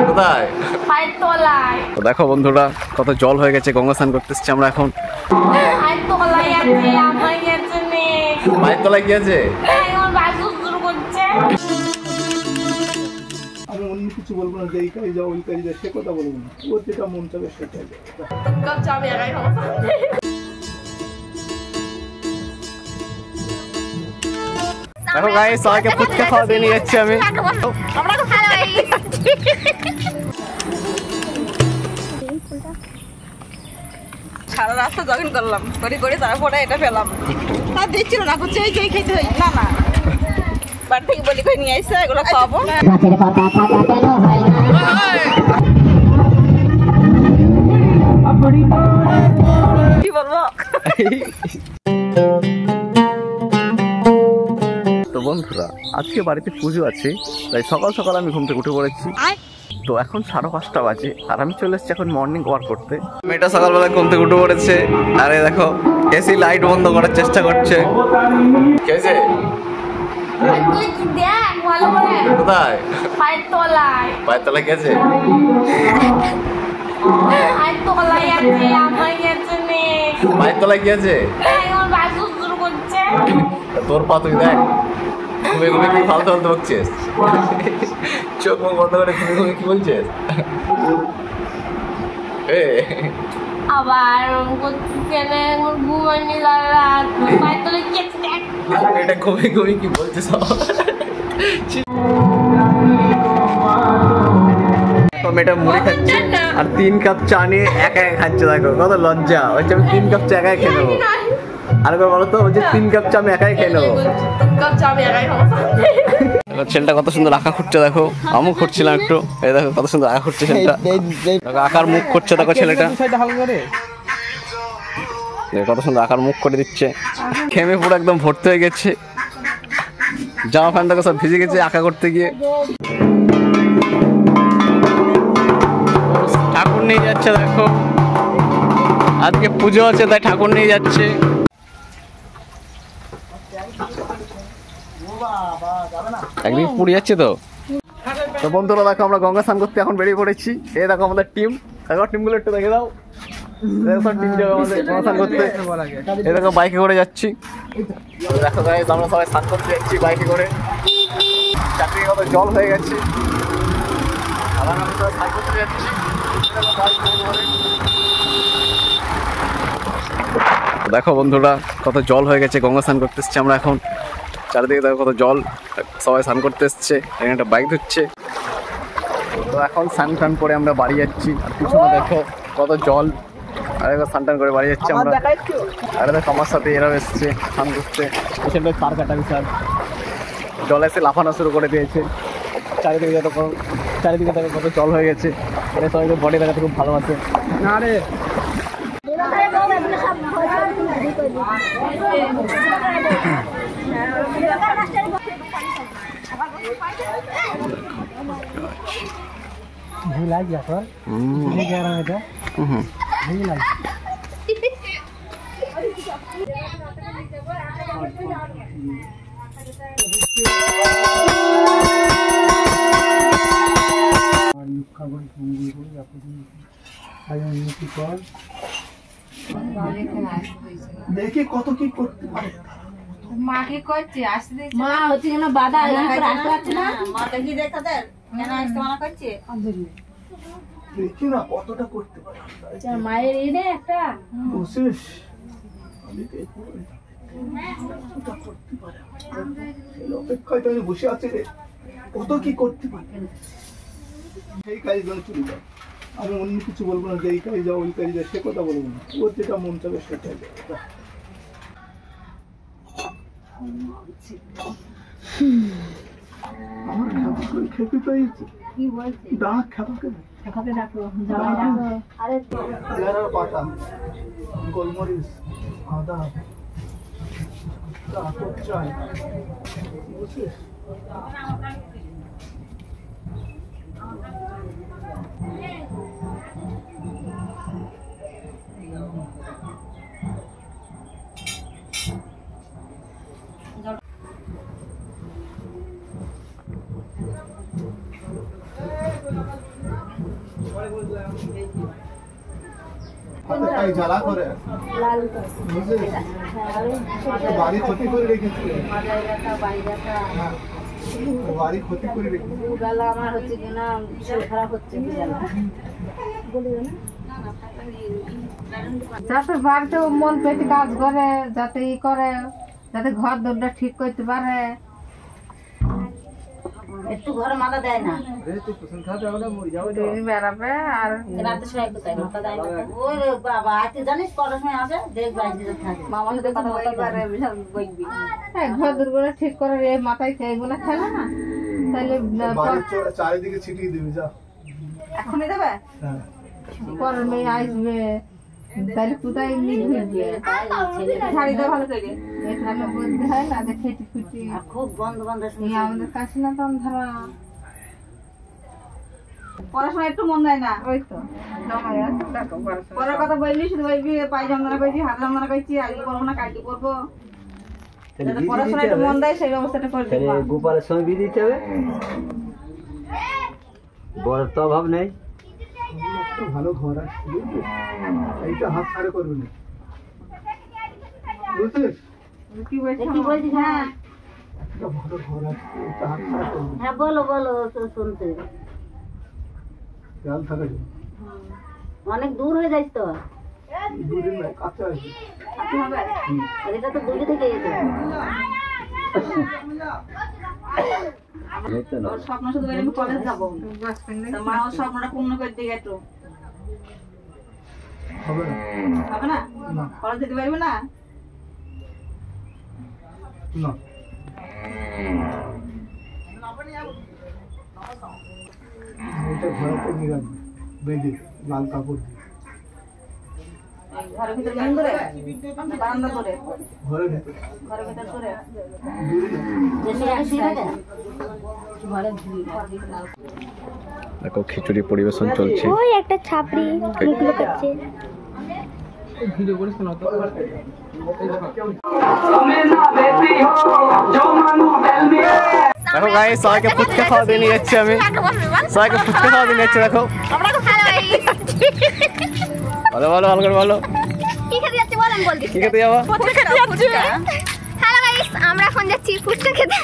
কোথায়? দেখো বন্ধুরা কত জল হয়ে গেছে, গঙ্গা স্নান করতে এসেছি আমরা এখন। পায়ের তলায় কি আছে? আমি অন্য কিছু বলবো না, যে এই কাজে যাও ওই কাজে যাও সে কথা বলবো না, ওর যেটা মন চাবে সেটাই দেখো গাইস, সবাইকে ফুচকা খাওয়া দিয়ে নিয়ে যাচ্ছি আমি। সারা রাস্তা জগিং করলাম, করে তারপরে এটা পেলাম। আর দিচ্ছিল না, চেয়ে খেতে হয় না না বাড়ি থেকে বলি করে নিয়ে আসছে, এগুলো খাওয়াবো। কি বলবো? তো বন্ধুরা আজকে বাড়িতে পুজো আছে, তাই সকাল সকাল আমি ঘুম থেকে উঠে পড়েছি। তো এখন 5:30 বাজে আর আমি চলে এসেছি এখন মর্নিং ওয়াক করতে। মেয়েটা সকালবেলা ঘুম থেকে উঠে পড়েছে, আরে দেখো এসি লাইট বন্ধ করার চেষ্টা করছে। কি হয়েছে? কোথায়? পায়ের তলায় কি আছে? পায়ের তলায় কি আছে? তোর পা তুই দেখ, ঘুমে ঘুমে কি ফালতু ফালতু বকছিস? চোখ মুখ বন্ধ করে ঘুমে ঘুমে কি বলছিস? এটা ঘুমে ঘুমে কি বলছিস? মেয়েটা মুড়ি খাচ্ছে আর 3 কাপ চা নিয়ে একা একা খাচ্ছে। দেখো কত লজ্জা, হচ্ছে আমি 3 কাপ চা একাই খেয়ে নেবো। আরেকবার বলো তো, হচ্ছে 3 কাপ চা আমি একাই খেয়ে নেবো। ছেলেটা কত সুন্দর আঁকা খুঁড়ছে, দেখো আমিও খুঁড়ছিলাম একটু। এই দেখো কত সুন্দর আঁকা খুঁড়ছে ছেলেটা, দেখো আঁকার মুখ করছে। দেখো ছেলেটা কত সুন্দর আঁকার মুখ করে দিচ্ছে। খেমে পুরো একদম ভর্তি হয়ে গেছে, জামা প্যান্ট দেখো সব ভিজে গেছে আঁকা করতে গিয়ে। ঠাকুর নিয়ে যাচ্ছে, দেখো আজকে পুজো আছে তাই ঠাকুর নিয়ে যাচ্ছে। একদিন পুড়ে যাচ্ছে তো। তো বন্ধুরা দেখো আমরা গঙ্গা স্নান করতে এখন বেরিয়ে পড়েছি। এই দেখো আমাদের টিম, দেখো টিমগুলো একটু দেখে দাও। টিম যাবে আমাদের গঙ্গা স্নান করতে। এই দেখো বাইকে করে যাচ্ছি। দেখো গাইস আমরা সবাই স্নান করতে যাচ্ছি বাইকে করে। চারদিকে কত জল হয়ে গেছে, আবার আমরা সবাই স্নান করতে যাচ্ছি। দেখো বন্ধুরা কত জল হয়ে গেছে, গঙ্গা স্নান করতে এসেছি আমরা এখন। চারিদিকে দেখো কত জল, সবাই স্নান করতে এসছে। এখানে একটা বাইক ধুচ্ছে। তো এখন স্নান টান করে আমরা বাড়ি যাচ্ছি। আর পিছনে দেখো কত জল, আর একবার স্নান টান করে বাড়ি যাচ্ছি আমরা। আরে দেখো আমার সাথে এরাও এসছে স্নান করতে। পেছনে তার কাটা বিশাল জল এসে লাফানো শুরু করে দিয়েছে। চারিদিকে দেখো কত জল হয়ে গেছে। এটা সবাইকে বডি দেখাতে খুব ভালোবাসে। না রে भूला गया सर, भूल गया रहा था। भूला দেখি কত কি করতে পারে। মাকে করছে আসতে, মা হচ্ছে কেন বাধা আসতে পারছে না। মা দেখি দেখ তাদের কেন আসতে মানা করছে। দেখি না কতটা করতে পারে। মায়ের এই রে একটা বসিস করতে পারে, অপেক্ষায় তো আমি বসে আছি রে, কত কি করতে পারে। সেই কাজগুলো চলে যায়, আমি অন্য কিছু বলবো না, যে এই কাজে যাও ওই কাজে যাও সে কথা বলবো না, ওর যেটা মন চাবে সেটাই। আমার খেতে চাইছে, ডাক খেপাকে ডাকো, আরে পাতা, গোলমরিচ, আদা, চাই বুঝছিস। হাতে পায়ে জ্বালা করে লাল বুঝলি? বাড়ি ক্ষতি করে রেখেছে, বাড়ি ক্ষতি করে রেখেছে। দুবেলা আমার হচ্ছে কিনা শরীর খারাপ হচ্ছে দুবেলা। যাতে বাড়িতে মন পেতে কাজ করে, যাতে ই করে, যাতে ঘর দরটা ঠিক করতে পারে। একটু ঘরে মাথা দেয় না, বেড়াবে আর রাতে সময় কোথায় মাথা দেয় না। ওই বাবা আজকে জানিস কটার সময় আসে দেখবে, মামার সাথে কথা বলতে পারে, বিশাল বইবি। ঘর দুর্গুলো ঠিক করে এই মাথায় এইগুলো খেলে না, তাহলে চারিদিকে ছিটিয়ে দিবি, যা এখনই দেবে। হ্যাঁ পরের মেয়ে আসবে, তাহলে কোথায় ঘুরবে, শাড়ি দেওয়া ভালো করে। এখানে বলতে হয় না যে খেটি খুটি খুব বন্ধ বন্ধ আমাদের কাছে না, তখন ধরো পড়াশোনা একটু মন দেয় না। ওই তো জমাই আছে, দেখো পরের কথা বললি শুধু বলবি পায়ে যন্ত্রণা করছি, হাত যন্ত্রণা করছি, আজকে করবো না কালকে করবো। যাতে পড়াশোনা একটু মন দেয় সেই ব্যবস্থাটা করে দিবো। গোপালের সঙ্গে বিয়ে দিতে হবে, বড় তো অভাব নেই। একটা ভালো ঘর আছে বুঝলি, এইটা হাত ছাড়া করবি না, বুঝছিস? কি বলছিস? হ্যাঁ একটা ভালো ঘর আছে, এইটা হাত ছাড়া করবি না, হ্যাঁ বলো বলো, শুনতে খেয়াল থাকা যাবে। অনেক দূর হয়ে যাইস তো, দুদিন কাছে আসবে, আর এটা তো দূরে থেকে যেতে ওর স্বপ্ন শুধু বলে আমি কলেজ যাবো, তো মা ওর স্বপ্নটা পূর্ণ করে দিকে একটু। হবে না? হবে না? না কলেজ যেতে পারবে না? না, এটা ঘরেতে নিয়ে রাখবে, বেঁধে লাল কাপড় দিয়ে। ঘরের ভিতরে মেন ধরে বারান্দা ধরে ঘরের ভিতরে ঘরের ভিতরে ধরে দূরে না। দেখো খিচুড়ি পরিবেশন চলছে। ওই একটা ছাপড়ি মুখগুলো করছে। দেখো গাইস, সবাইকে ফুচকা খাওয়া দিয়ে নিয়ে যাচ্ছি আমি, সবাইকে ফুচকা খাওয়া দিয়ে নিয়ে যাচ্ছি। দেখো ভালো ভালো ভালো করে বলো, কি খেতে যাচ্ছি বলেন, বল দিচ্ছি। কি খেতে যাবো? হ্যালো গাইস, আমরা এখন যাচ্ছি ফুচকা খেতে।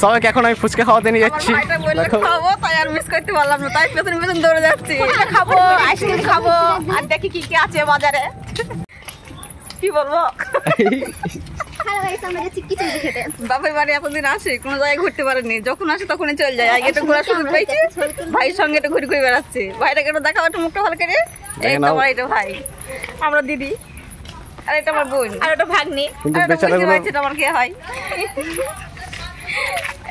সবাইকে এখন আমি ফুচকা খাওয়াতে নিয়ে যাচ্ছি। ভাইটা বললে দেখো খাবো, তাই আর মিস করতে পারলাম না, তাই পেছন পেছন দৌড়ে যাচ্ছি। খাবো, আইসক্রিম খাবো, আর দেখি কি কি আছে বাজারে। কি বলবো, হ্যালো গাইস, আমরা যাচ্ছি খিচুড়ি খেতে। বাপের বাড়ি এতদিন আসি, কোনো জায়গায় ঘুরতে পারিনি, যখন আসি তখনই চলে যায়। আগে একটু ঘোরার সুযোগ পাইছি, ভাইয়ের সঙ্গে একটু ঘুরে ঘুরে বেড়াচ্ছি। ভাইটাকে একটু দেখাবো, একটু মুখটা ভালো করে। এই তো আমার এটা ভাই, আমরা দিদি, আর এটা আমার বোন, আর ওটা ভাগ্নি, কিন্তু আর এটা বেচারাগুলো- বুঝতে পারছি এটা আমার কে হয়।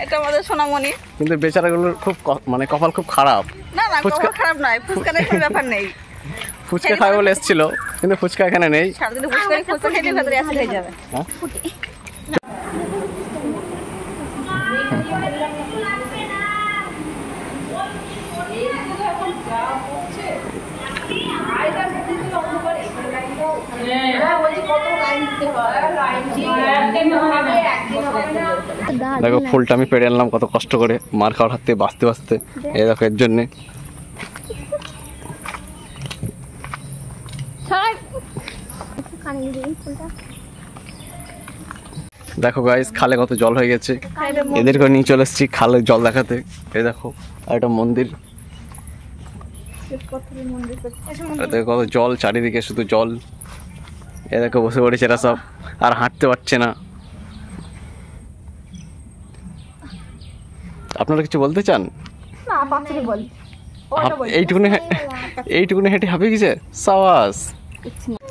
এটা আমাদের সোনামণি। কিন্তু বেচারাগুলোর খুব মানে কপাল খুব খারাপ। না না, ফুচকা- কখনো খারাপ নয়, ফুচকা নেই কোনো ব্যাপার নেই। ফুচকা খাবে বলে এসেছিল, কিন্তু ফুচকা এখানে নেই। সারাদিন ফুচকা খেলে ভেতরে অ্যাসিড হয়ে যাবে। হ্যাঁ? দেখো ফুলটা আমি পেড়ে আনলাম কত কষ্ট করে, মার খাওয়ার হাত থেকে বাঁচতে বাঁচতে। এই দেখো এর জন্যে দেখো গাইস, খালে কত জল হয়ে গেছে। এদেরকে নিয়ে চলে এসেছি খালে জল দেখাতে। এই দেখো আর একটা মন্দির, এতে কত জল, চারিদিকে শুধু জল। এ দেখো বসে পড়েছে এরা সব, আর হাঁটতে পারছে না। আপনারা কিছু বলতে চান? এইটুকুনি হেঁটে হাঁপিয়ে গেছে সাবাস।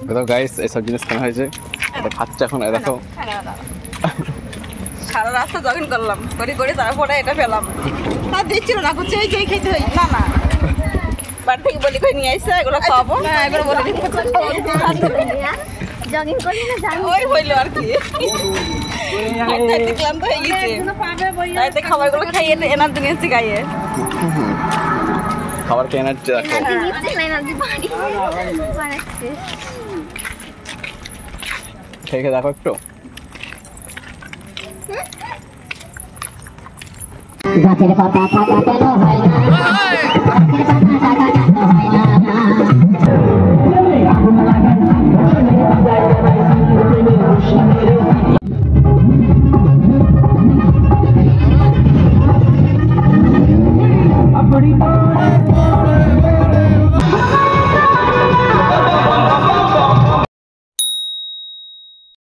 দেখো গাইস, এইসব জিনিস কেনা হয়েছে, এটা খাচ্ছে এখন। এই দেখো সারা রাস্তা জগিং করলাম, করে তারপরে এটা পেলাম। তা দিচ্ছিল না, করছে এই যে খেতে হয়। না না, বাড়ি থেকে বলি করে নিয়ে আসছে, এগুলো খাবো না, এগুলো বলে জগিং করি না জানি। ওই হইলো আর কি। হাঁটতে হাঁটতে ক্লান্ত হয়ে গেছে, তাইতে খাবারগুলো খাইয়ে এনার্জি নিয়েছি গায়ে। খাবার কে এনার্জি দেখো। নিচ্ছে না না বাড়ি বানাচ্ছে। খেয়ে দেখো একটু। গাছের পাতা থাকা কেন হয় না গাছের পাতা থাকা